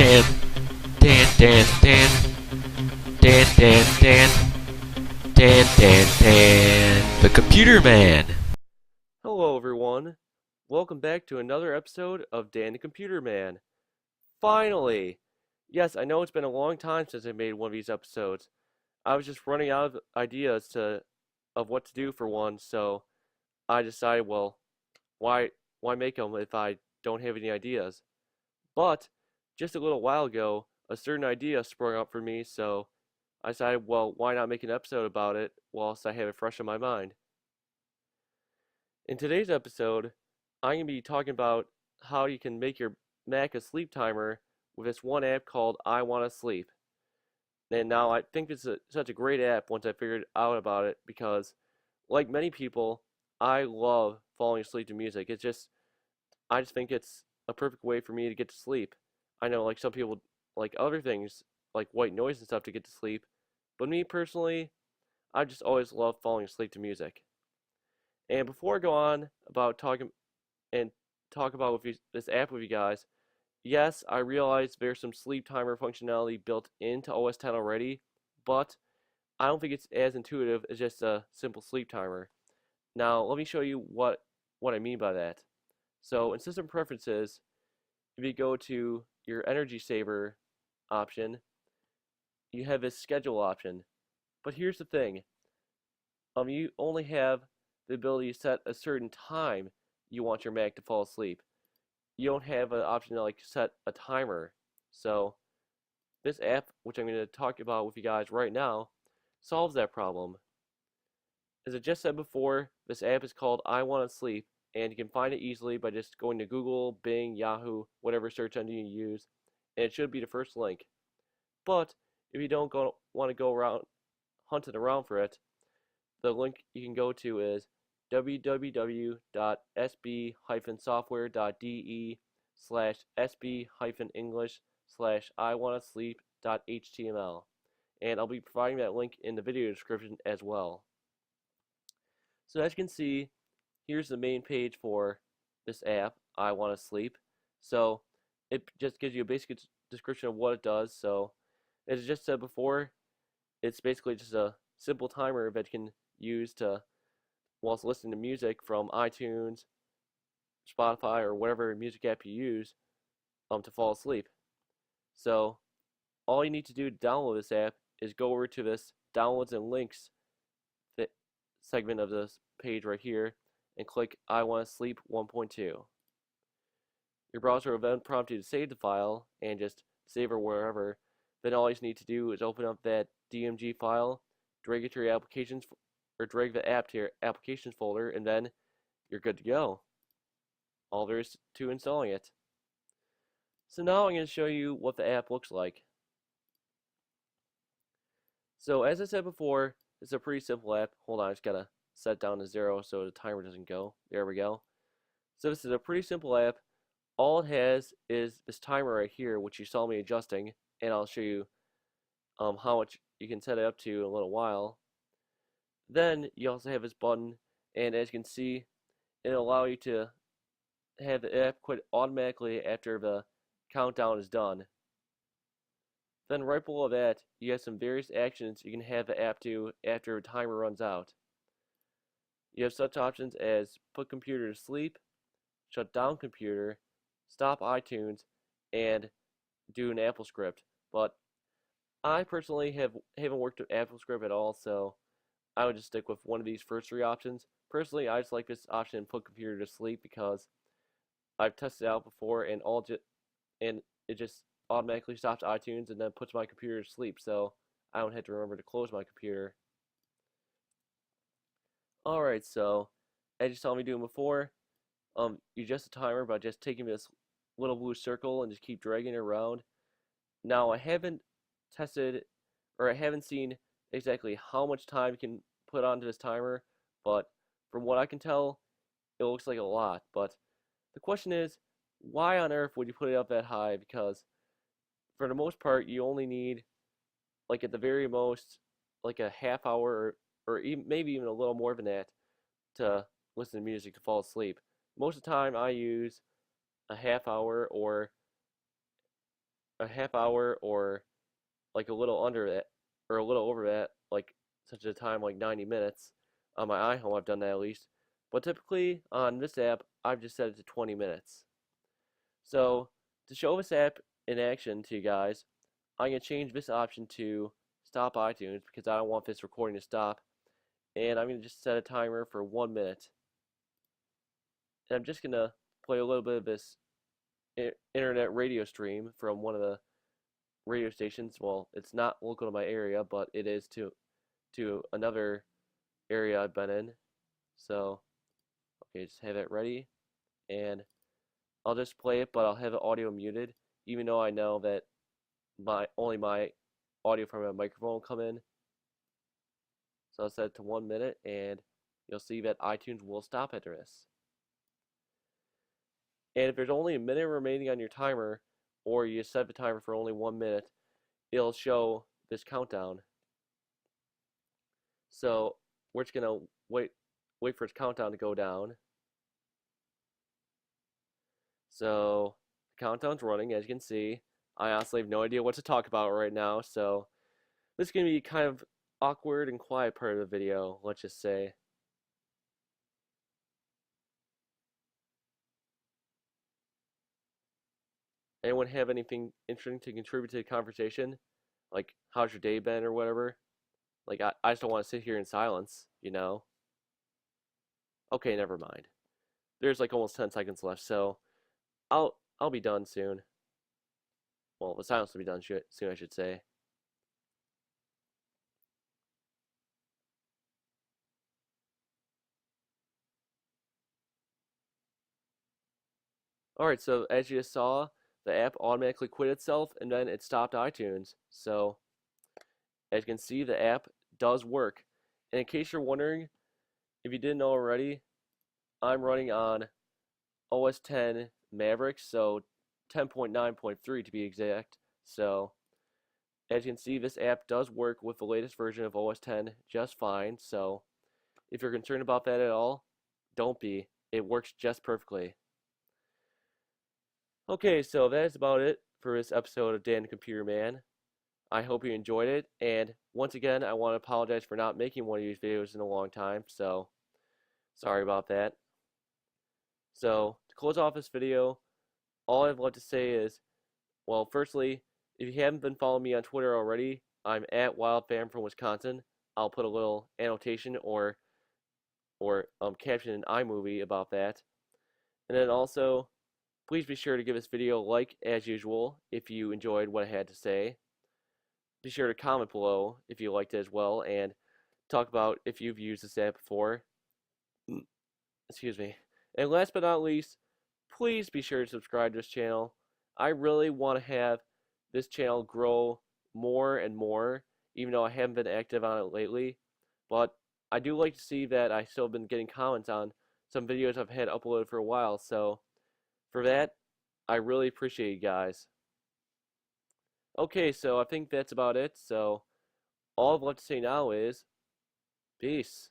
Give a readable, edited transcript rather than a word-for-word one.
Dan, Dan, Dan, Dan, Dan, Dan, Dan, Dan, Dan, Dan, the Computer Man. Hello, everyone. Welcome back to another episode of Dan the Computer Man. Finally! Yes, I know it's been a long time since I made one of these episodes. I was just running out of ideas of what to do for one, so I decided, well, why make them if I don't have any ideas? But just a little while ago, a certain idea sprung up for me, so I decided, well, why not make an episode about it whilst I have it fresh in my mind? In today's episode, I'm going to be talking about how you can make your Mac a sleep timer with this one app called I Wanna Sleep. And now I think it's such a great app once I figured out about it because, like many people, I love falling asleep to music. I just think it's a perfect way for me to get to sleep. I know, like, some people like other things, like white noise and stuff, to get to sleep, but me personally, I just always love falling asleep to music. And before I go on about and talk about this app with you guys, yes, I realize there's some sleep timer functionality built into OS X already, but I don't think it's as intuitive as just a simple sleep timer. Now, let me show you what I mean by that. So, in System Preferences, if you go to your Energy Saver option, you have this Schedule option. But here's the thing, you only have the ability to set a certain time you want your Mac to fall asleep. You don't have an option to like set a timer. So this app, which I'm going to talk about with you guys right now, solves that problem. As I just said before, this app is called I Wanna Sleep, and you can find it easily by just going to Google, Bing, Yahoo, whatever search engine you use, and it should be the first link. But if you don't want to go around hunting around for it, the link you can go to is www.sb-hyphen-software.de/sb-english/iwannasleep.html, and I'll be providing that link in the video description as well. So as you can see, here's the main page for this app, I Wanna Sleep. So it just gives you a basic description of what it does. So as I just said before, it's basically just a simple timer that you can use to whilst listening to music from iTunes, Spotify, or whatever music app you use to fall asleep. So all you need to do to download this app is go over to this downloads and links segment of this page right here and click I Want to Sleep 1.2. Your browser will then prompt you to save the file and just save it wherever. Then all you need to do is open up that DMG file, drag it to your applications, or drag the app to your applications folder, and then you're good to go. All there is to installing it. So now I'm going to show you what the app looks like. So as I said before, it's a pretty simple app. Hold on, I just gotta set it down to 0 so the timer doesn't go. There we go. So this is a pretty simple app. All it has is this timer right here, which you saw me adjusting, and I'll show you how much you can set it up to in a little while. Then you also have this button, and as you can see, it'll allow you to have the app quit automatically after the countdown is done. Then right below that, you have some various actions you can have the app do after a timer runs out. You have such options as put computer to sleep, shut down computer, stop iTunes, and do an AppleScript. But I personally haven't worked with AppleScript at all, so I would just stick with one of these first three options. Personally, I just like this option, put computer to sleep, because I've tested it out before, and it just automatically stops iTunes and then puts my computer to sleep, so I don't have to remember to close my computer. Alright, so as you saw me doing before, you adjust the timer by just taking this little blue circle and just keep dragging it around. Now I haven't tested, or I haven't seen exactly how much time you can put onto this timer, but from what I can tell, it looks like a lot. But the question is, why on earth would you put it up that high? Because for the most part, you only need, like at the very most, like a half hour or even, maybe even a little more than that to listen to music to fall asleep. Most of the time, I use a half hour or a half hour or like a little under that or a little over that, like such a time like 90 minutes. On my iPhone, I've done that at least. But typically on this app, I've just set it to 20 minutes. So to show this app in action to you guys, I'm going to change this option to stop iTunes because I don't want this recording to stop. And I'm going to just set a timer for 1 minute. And I'm just going to play a little bit of this internet radio stream from one of the radio stations. Well, it's not local to my area, but it is to another area I've been in. So, okay, just have it ready. And I'll just play it, but I'll have the audio muted, even though I know that only my audio from my microphone will come in. So I'll set it to 1 minute, and you'll see that iTunes will stop after this. And if there's only a minute remaining on your timer, or you set the timer for only 1 minute, it'll show this countdown. So we're just gonna wait for its countdown to go down. So the countdown's running, as you can see. I honestly have no idea what to talk about right now, so this is gonna be kind of awkward and quiet part of the video, let's just say. Anyone have anything interesting to contribute to the conversation? Like, how's your day been or whatever? Like, I just don't want to sit here in silence, you know? Okay, never mind. There's like almost 10 seconds left, so I'll be done soon. Well, the silence will be done soon, I should say. Alright, so as you just saw, the app automatically quit itself and then it stopped iTunes. So, as you can see, the app does work. And in case you're wondering, if you didn't know already, I'm running on OS 10 Maverick, so 10.9.3 to be exact. So, as you can see, this app does work with the latest version of OS 10 just fine. So, if you're concerned about that at all, don't be. It works just perfectly. Okay, so that is about it for this episode of Dan the Computer Man. I hope you enjoyed it, and once again, I want to apologize for not making one of these videos in a long time, so sorry about that. So, to close off this video, all I'd love to say is, well, firstly, if you haven't been following me on Twitter already, I'm at WildFam from Wisconsin. I'll put a little annotation or caption in iMovie about that. And then also, please be sure to give this video a like as usual if you enjoyed what I had to say. Be sure to comment below if you liked it as well, and talk about if you've used this app before. Excuse me. And last but not least, please be sure to subscribe to this channel. I really want to have this channel grow more and more, even though I haven't been active on it lately. But I do like to see that I still have been getting comments on some videos I've had uploaded for a while, so for that, I really appreciate you guys. Okay, so I think that's about it. So all I've left to say now is peace.